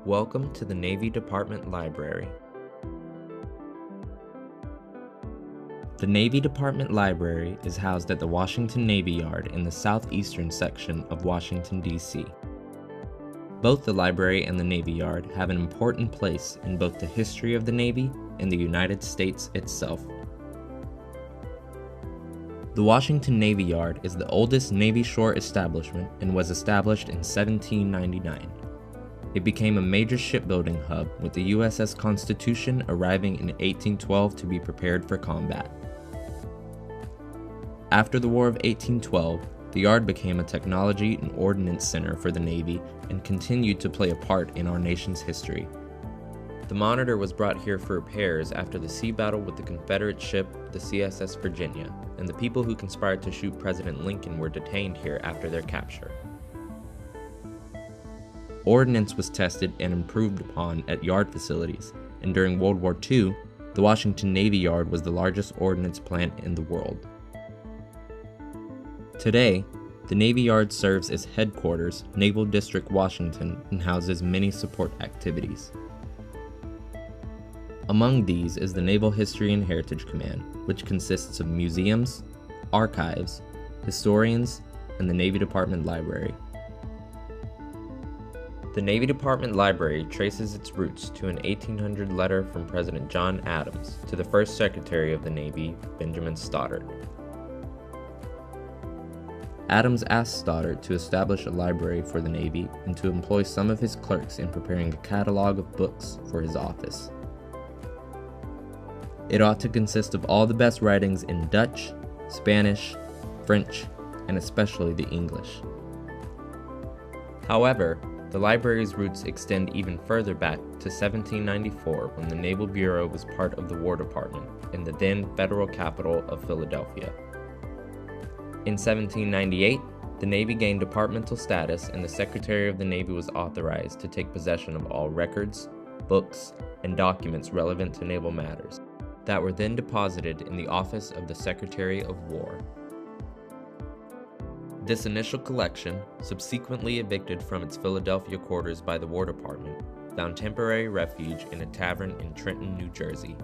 Welcome to the Navy Department Library. The Navy Department Library is housed at the Washington Navy Yard in the southeastern section of Washington, D.C. Both the library and the Navy Yard have an important place in both the history of the Navy and the United States itself. The Washington Navy Yard is the oldest Navy shore establishment and was established in 1799. It became a major shipbuilding hub, with the USS Constitution arriving in 1812 to be prepared for combat. After the War of 1812, the yard became a technology and ordnance center for the Navy and continued to play a part in our nation's history. The Monitor was brought here for repairs after the sea battle with the Confederate ship, the CSS Virginia, and the people who conspired to shoot President Lincoln were detained here after their capture. Ordnance was tested and improved upon at yard facilities, and during World War II, the Washington Navy Yard was the largest ordnance plant in the world. Today, the Navy Yard serves as headquarters, Naval District, Washington, and houses many support activities. Among these is the Naval History and Heritage Command, which consists of museums, archives, historians, and the Navy Department Library. The Navy Department Library traces its roots to an 1800 letter from President John Adams to the first Secretary of the Navy, Benjamin Stoddert. Adams asked Stoddert to establish a library for the Navy and to employ some of his clerks in preparing a catalog of books for his office. It ought to consist of all the best writings in Dutch, Spanish, French, and especially the English. However, the library's roots extend even further back to 1794, when the Naval Bureau was part of the War Department in the then federal capital of Philadelphia. In 1798, the Navy gained departmental status, and the Secretary of the Navy was authorized to take possession of all records, books, and documents relevant to naval matters that were then deposited in the office of the Secretary of War. This initial collection, subsequently evicted from its Philadelphia quarters by the War Department, found temporary refuge in a tavern in Trenton, New Jersey.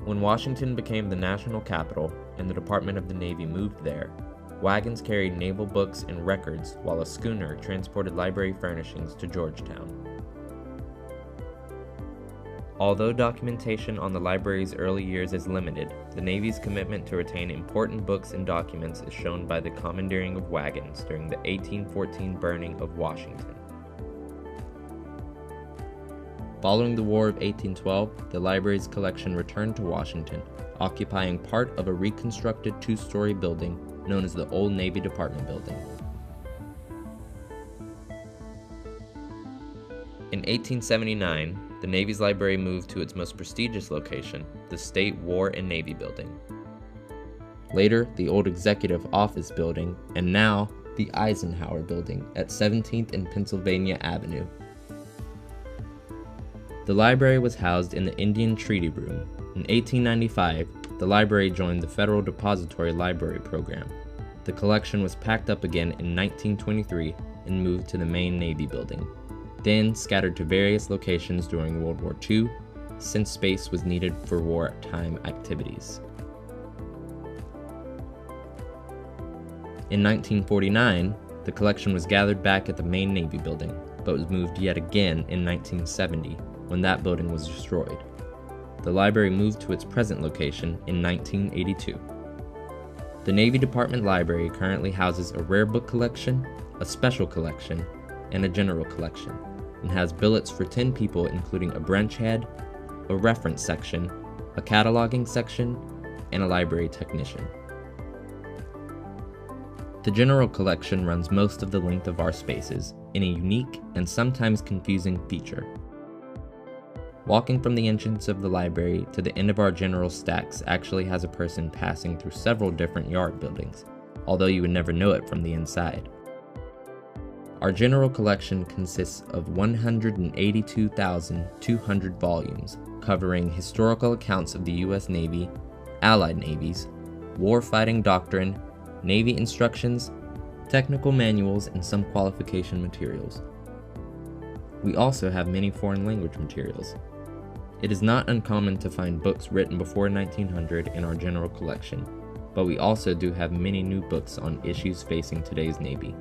When Washington became the national capital and the Department of the Navy moved there, wagons carried naval books and records, while a schooner transported library furnishings to Georgetown. Although documentation on the library's early years is limited, the Navy's commitment to retain important books and documents is shown by the commandeering of wagons during the 1814 burning of Washington. Following the War of 1812, the library's collection returned to Washington, occupying part of a reconstructed two-story building known as the Old Navy Department Building. In 1879, the Navy's library moved to its most prestigious location, the State War and Navy Building. Later, the old Executive Office Building, and now the Eisenhower Building at 17th and Pennsylvania Avenue. The library was housed in the Indian Treaty Room. In 1895, the library joined the Federal Depository Library Program. The collection was packed up again in 1923 and moved to the main Navy Building, then scattered to various locations during World War II, since space was needed for wartime activities. In 1949, the collection was gathered back at the main Navy Building, but was moved yet again in 1970, when that building was destroyed. The library moved to its present location in 1982. The Navy Department Library currently houses a rare book collection, a special collection, and a general collection, and has billets for 10 people, including a branch head, a reference section, a cataloging section, and a library technician. The general collection runs most of the length of our spaces in a unique and sometimes confusing feature. Walking from the entrance of the library to the end of our general stacks actually has a person passing through several different yard buildings, although you would never know it from the inside. Our general collection consists of 182,200 volumes, covering historical accounts of the U.S. Navy, Allied navies, warfighting doctrine, Navy instructions, technical manuals, and some qualification materials. We also have many foreign language materials. It is not uncommon to find books written before 1900 in our general collection, but we also do have many new books on issues facing today's Navy.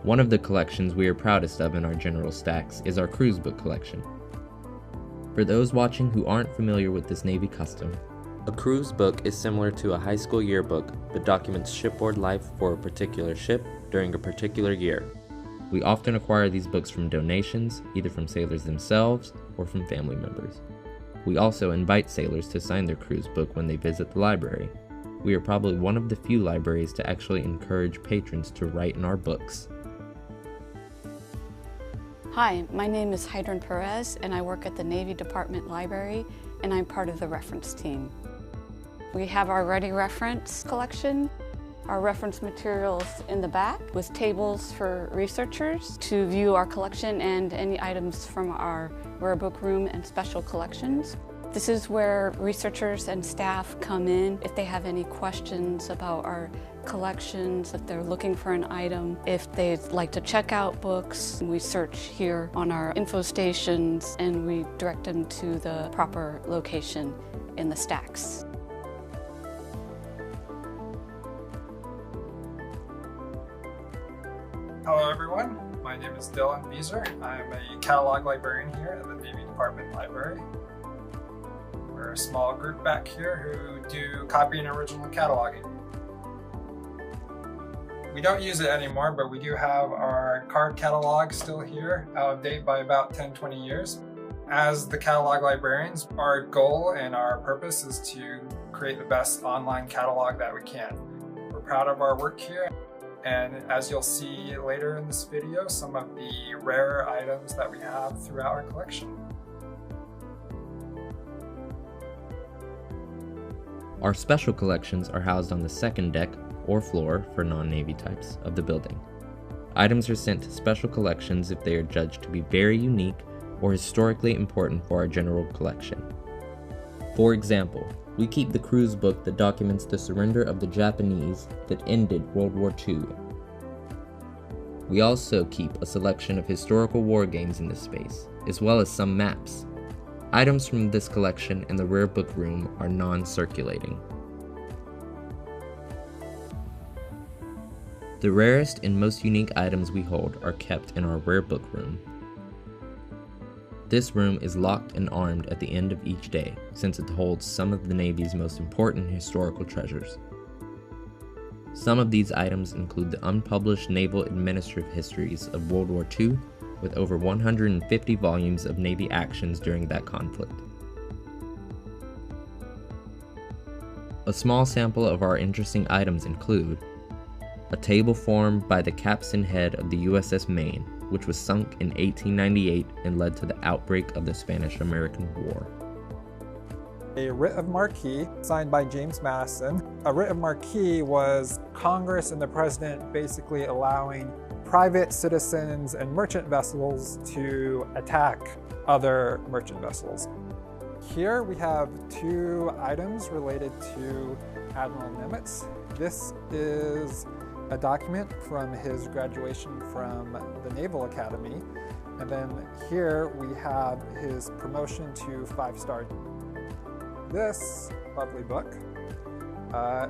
One of the collections we are proudest of in our general stacks is our cruise book collection. For those watching who aren't familiar with this Navy custom, a cruise book is similar to a high school yearbook but documents shipboard life for a particular ship during a particular year. We often acquire these books from donations, either from sailors themselves or from family members. We also invite sailors to sign their cruise book when they visit the library. We are probably one of the few libraries to actually encourage patrons to write in our books. Hi, my name is Hydran Perez and I work at the Navy Department Library and I'm part of the reference team. We have our Ready Reference collection, our reference materials in the back with tables for researchers to view our collection and any items from our rare book room and special collections. This is where researchers and staff come in if they have any questions about our collections, if they're looking for an item, if they'd like to check out books. We search here on our info stations and we direct them to the proper location in the stacks. Hello everyone, my name is Dylan Beezer. I'm a catalog librarian here at the Navy Department Library. We're a small group back here who do copying and original cataloging. We don't use it anymore, but we do have our card catalog still here, out of date by about 10-20 years. As the catalog librarians, our goal and our purpose is to create the best online catalog that we can. We're proud of our work here. And as you'll see later in this video, some of the rare items that we have throughout our collection. Our special collections are housed on the second deck or floor for non-Navy types of the building. Items are sent to special collections if they are judged to be very unique or historically important for our general collection. For example, we keep the cruise book that documents the surrender of the Japanese that ended World War II. We also keep a selection of historical war games in this space, as well as some maps. Items from this collection in the rare book room are non-circulating. The rarest and most unique items we hold are kept in our rare book room. This room is locked and armed at the end of each day, since it holds some of the Navy's most important historical treasures. Some of these items include the unpublished naval administrative histories of World War II, with over 150 volumes of Navy actions during that conflict. A small sample of our interesting items include a table formed by the capstan head of the USS Maine, which was sunk in 1898 and led to the outbreak of the Spanish-American War. A writ of marque signed by James Madison. A writ of marque was Congress and the President basically allowing private citizens and merchant vessels to attack other merchant vessels. Here we have two items related to Admiral Nimitz. This is a document from his graduation from the Naval Academy. And then here we have his promotion to 5-star. This lovely book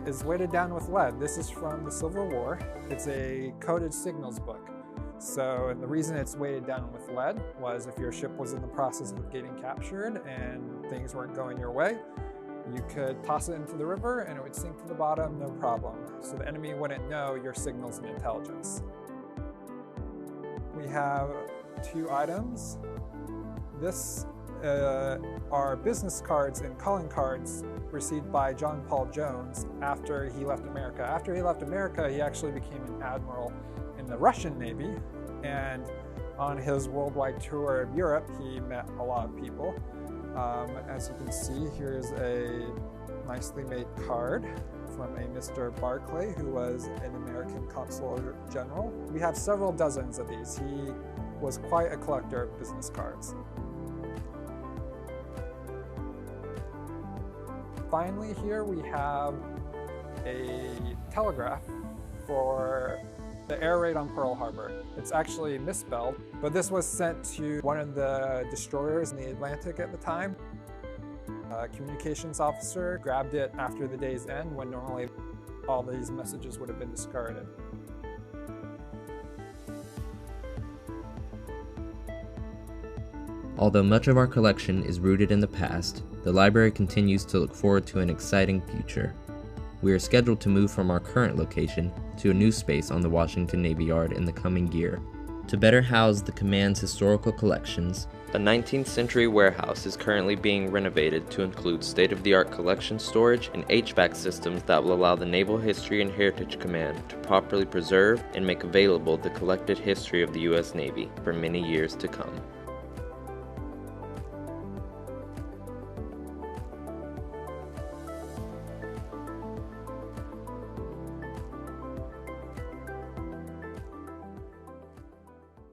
is weighted down with lead. This is from the Civil War. It's a coded signals book. So, and the reason it's weighted down with lead was if your ship was in the process of getting captured and things weren't going your way, you could toss it into the river and it would sink to the bottom, no problem. So the enemy wouldn't know your signals and intelligence. We have two items. This are business cards and calling cards received by John Paul Jones after he left America. After he left America, he actually became an admiral in the Russian Navy, and on his worldwide tour of Europe, he met a lot of people. As you can see, here's a nicely made card from a Mr. Barclay, who was an American consul general. We have several dozens of these. He was quite a collector of business cards. Finally, here we have a telegraph for the air raid on Pearl Harbor. It's actually misspelled, but this was sent to one of the destroyers in the Atlantic at the time. A communications officer grabbed it after the day's end when normally all these messages would have been discarded. Although much of our collection is rooted in the past, the library continues to look forward to an exciting future. We are scheduled to move from our current location to a new space on the Washington Navy Yard in the coming year. To better house the command's historical collections, a 19th century warehouse is currently being renovated to include state-of-the-art collection storage and HVAC systems that will allow the Naval History and Heritage Command to properly preserve and make available the collected history of the U.S. Navy for many years to come.